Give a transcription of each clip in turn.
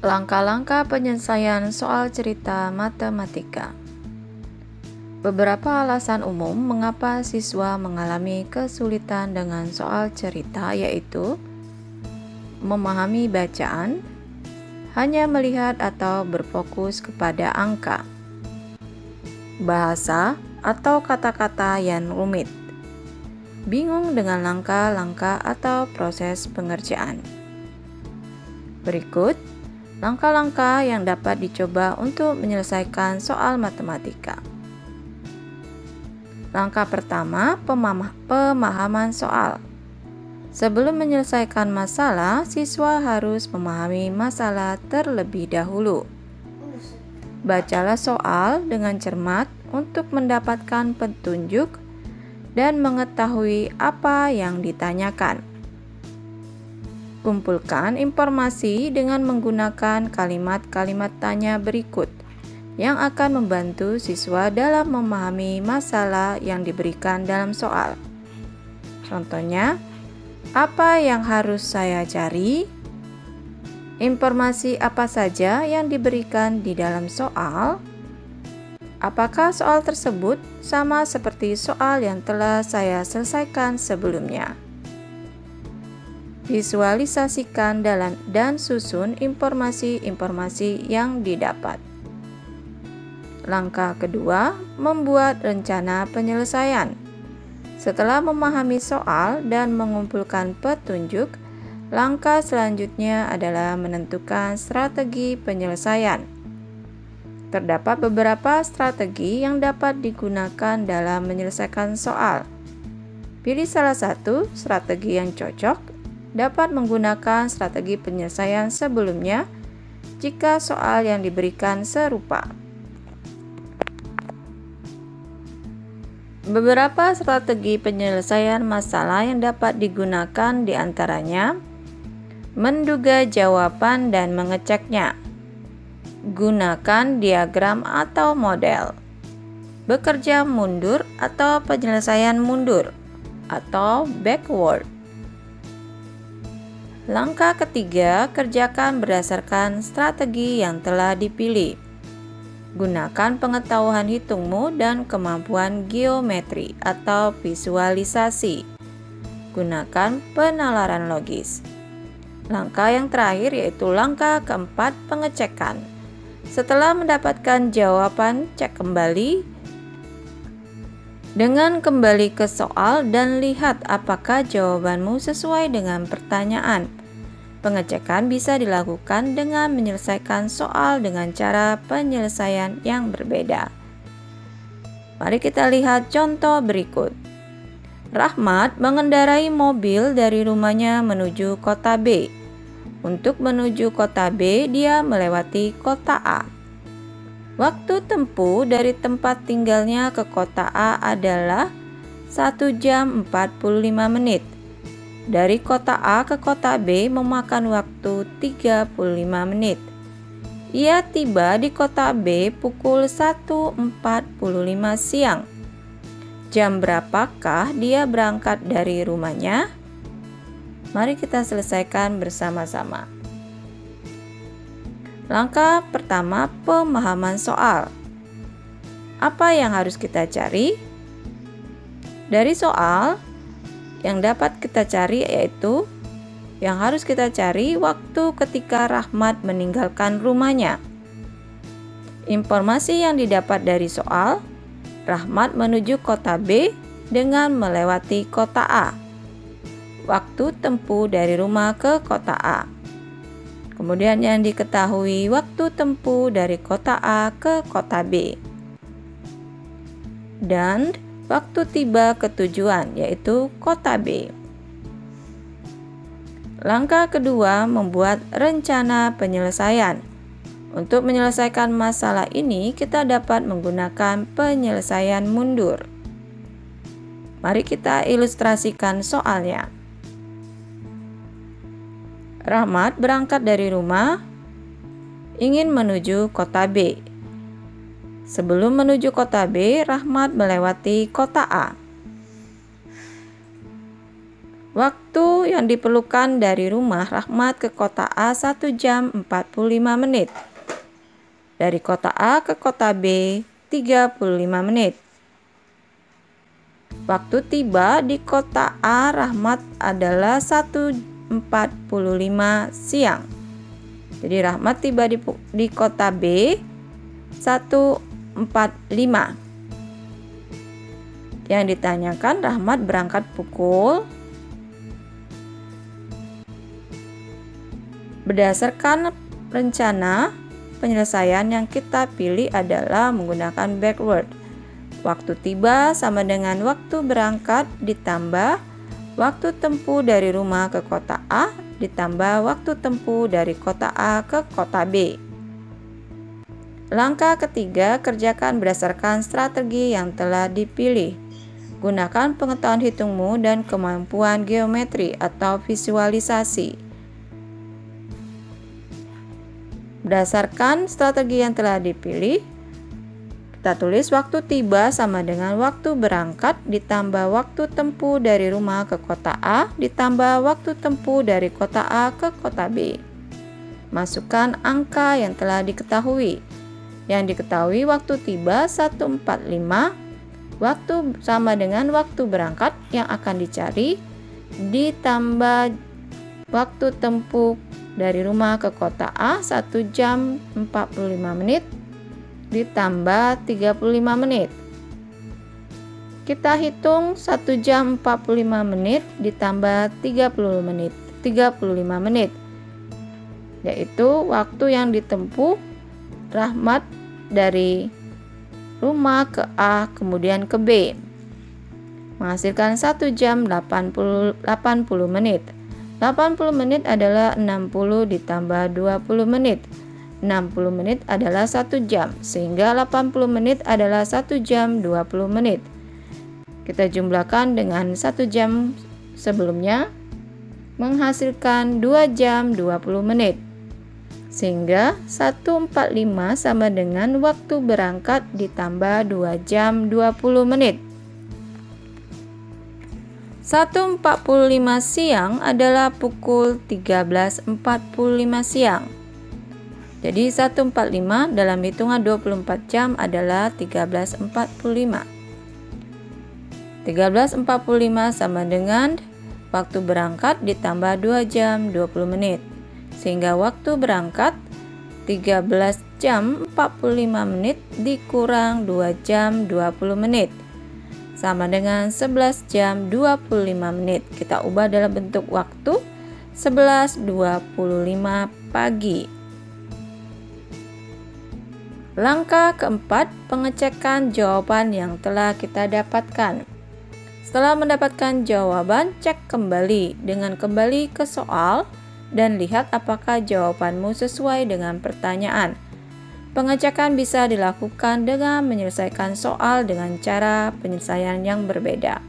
Langkah-langkah penyelesaian soal cerita matematika. Beberapa alasan umum mengapa siswa mengalami kesulitan dengan soal cerita, yaitu memahami bacaan, hanya melihat atau berfokus kepada angka, bahasa atau kata-kata yang rumit, bingung dengan langkah-langkah atau proses pengerjaan. Berikut langkah-langkah yang dapat dicoba untuk menyelesaikan soal matematika. Langkah pertama, pemahaman soal. Sebelum menyelesaikan masalah, siswa harus memahami masalah terlebih dahulu. Bacalah soal dengan cermat untuk mendapatkan petunjuk dan mengetahui apa yang ditanyakan. Kumpulkan informasi dengan menggunakan kalimat-kalimat tanya berikut yang akan membantu siswa dalam memahami masalah yang diberikan dalam soal. Contohnya, apa yang harus saya cari? Informasi apa saja yang diberikan di dalam soal? Apakah soal tersebut sama seperti soal yang telah saya selesaikan sebelumnya? Visualisasikan dan susun informasi-informasi yang didapat. Langkah kedua, membuat rencana penyelesaian. Setelah memahami soal dan mengumpulkan petunjuk, langkah selanjutnya adalah menentukan strategi penyelesaian. Terdapat beberapa strategi yang dapat digunakan dalam menyelesaikan soal. Pilih salah satu strategi yang cocok. Dapat menggunakan strategi penyelesaian sebelumnya jika soal yang diberikan serupa. Beberapa strategi penyelesaian masalah yang dapat digunakan diantaranya menduga jawaban dan mengeceknya, gunakan diagram atau model, bekerja mundur atau penyelesaian mundur, atau backward. Langkah ketiga, kerjakan berdasarkan strategi yang telah dipilih. Gunakan pengetahuan hitungmu dan kemampuan geometri atau visualisasi. Gunakan penalaran logis. Langkah yang terakhir yaitu langkah keempat, pengecekan. Setelah mendapatkan jawaban, cek kembali dengan kembali ke soal dan lihat apakah jawabanmu sesuai dengan pertanyaan. Pengecekan bisa dilakukan dengan menyelesaikan soal dengan cara penyelesaian yang berbeda. Mari kita lihat contoh berikut. Rahmat mengendarai mobil dari rumahnya menuju kota B. Untuk menuju kota B, dia melewati kota A. Waktu tempuh dari tempat tinggalnya ke kota A adalah 1 jam 45 menit. Dari kota A ke kota B memakan waktu 35 menit. Ia tiba di kota B pukul 1.45 siang. Jam berapakah dia berangkat dari rumahnya? Mari kita selesaikan bersama-sama. Langkah pertama, pemahaman soal. Apa yang harus kita cari? Dari soal, yang dapat kita cari yaitu yang harus kita cari waktu ketika Rahmat meninggalkan rumahnya. Informasi yang didapat dari soal, Rahmat menuju kota B dengan melewati kota A. Waktu tempuh dari rumah ke kota A. Kemudian yang diketahui waktu tempuh dari kota A ke kota B. Dan waktu tiba ke tujuan, yaitu kota B. Langkah kedua, membuat rencana penyelesaian. Untuk menyelesaikan masalah ini, kita dapat menggunakan penyelesaian mundur. Mari kita ilustrasikan soalnya. Rahmat berangkat dari rumah, ingin menuju kota B. Sebelum menuju kota B, Rahmat melewati kota A. Waktu yang diperlukan dari rumah Rahmat ke kota A 1 jam 45 menit. Dari kota A ke kota B 35 menit. Waktu tiba di kota A Rahmat adalah 1.45 siang. Jadi Rahmat tiba di kota B 1.45. Yang ditanyakan, Rahmat berangkat pukul. Berdasarkan rencana, penyelesaian yang kita pilih adalah menggunakan backward. Waktu tiba sama dengan waktu berangkat ditambah waktu tempuh dari rumah ke kota A ditambah waktu tempuh dari kota A ke kota B. Langkah ketiga, kerjakan berdasarkan strategi yang telah dipilih. Gunakan pengetahuan hitungmu dan kemampuan geometri atau visualisasi. Berdasarkan strategi yang telah dipilih, kita tulis waktu tiba sama dengan waktu berangkat ditambah waktu tempuh dari rumah ke kota A ditambah waktu tempuh dari kota A ke kota B. Masukkan angka yang telah diketahui. Yang diketahui waktu tiba 1.45, waktu sama dengan waktu berangkat yang akan dicari ditambah waktu tempuh dari rumah ke kota A 1 jam 45 menit ditambah 35 menit. Kita hitung 1 jam 45 menit ditambah 35 menit. Yaitu waktu yang ditempuh Rahmat dari rumah ke A kemudian ke B. Menghasilkan 1 jam 80 menit. 80 menit adalah 60 ditambah 20 menit. 60 menit adalah 1 jam, sehingga 80 menit adalah 1 jam 20 menit. Kita jumlahkan dengan 1 jam sebelumnya, menghasilkan 2 jam 20 menit. Sehingga 1.45 sama dengan waktu berangkat ditambah 2 jam 20 menit. 1.45 siang adalah pukul 13.45 siang. Jadi 1.45 dalam hitungan 24 jam adalah 13.45. 13.45 sama dengan waktu berangkat ditambah 2 jam 20 menit. Sehingga waktu berangkat 13 jam 45 menit dikurang 2 jam 20 menit. Sama dengan 11 jam 25 menit. Kita ubah dalam bentuk waktu 11.25 pagi. Langkah keempat, pengecekan jawaban yang telah kita dapatkan. Setelah mendapatkan jawaban, cek kembali dengan kembali ke soal dan lihat apakah jawabanmu sesuai dengan pertanyaan. Pengecekan bisa dilakukan dengan menyelesaikan soal dengan cara penyelesaian yang berbeda.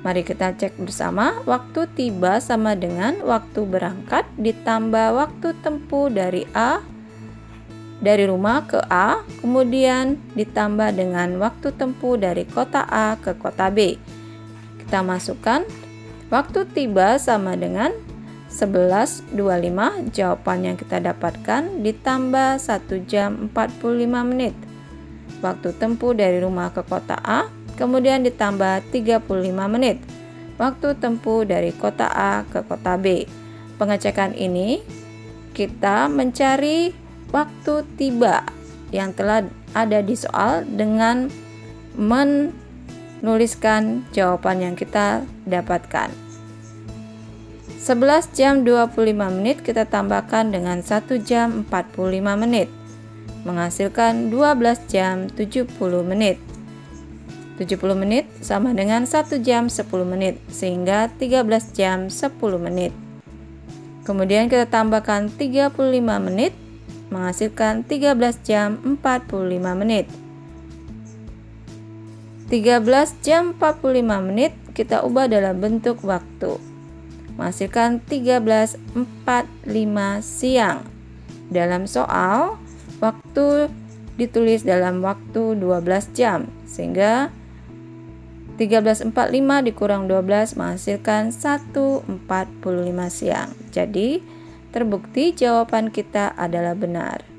Mari kita cek bersama. Waktu tiba sama dengan waktu berangkat ditambah waktu tempuh dari rumah ke A, kemudian ditambah dengan waktu tempuh dari kota A ke kota B. Kita masukkan waktu tiba sama dengan 11.25, jawaban yang kita dapatkan ditambah 1 jam 45 menit. Waktu tempuh dari rumah ke kota A, kemudian ditambah 35 menit. Waktu tempuh dari kota A ke kota B. Pengecekan ini kita mencari waktu tiba yang telah ada di soal dengan menuliskan jawaban yang kita dapatkan. 11 jam 25 menit kita tambahkan dengan 1 jam 45 menit. Menghasilkan 12 jam 70 menit. 70 menit sama dengan 1 jam 10 menit, sehingga 13 jam 10 menit. Kemudian kita tambahkan 35 menit, menghasilkan 13 jam 45 menit. 13 jam 45 menit kita ubah dalam bentuk waktu. Menghasilkan 13.45 siang. Dalam soal, waktu ditulis dalam waktu 12 jam, sehingga 13.45 dikurang 12 menghasilkan 1.45 siang. Jadi, terbukti jawaban kita adalah benar.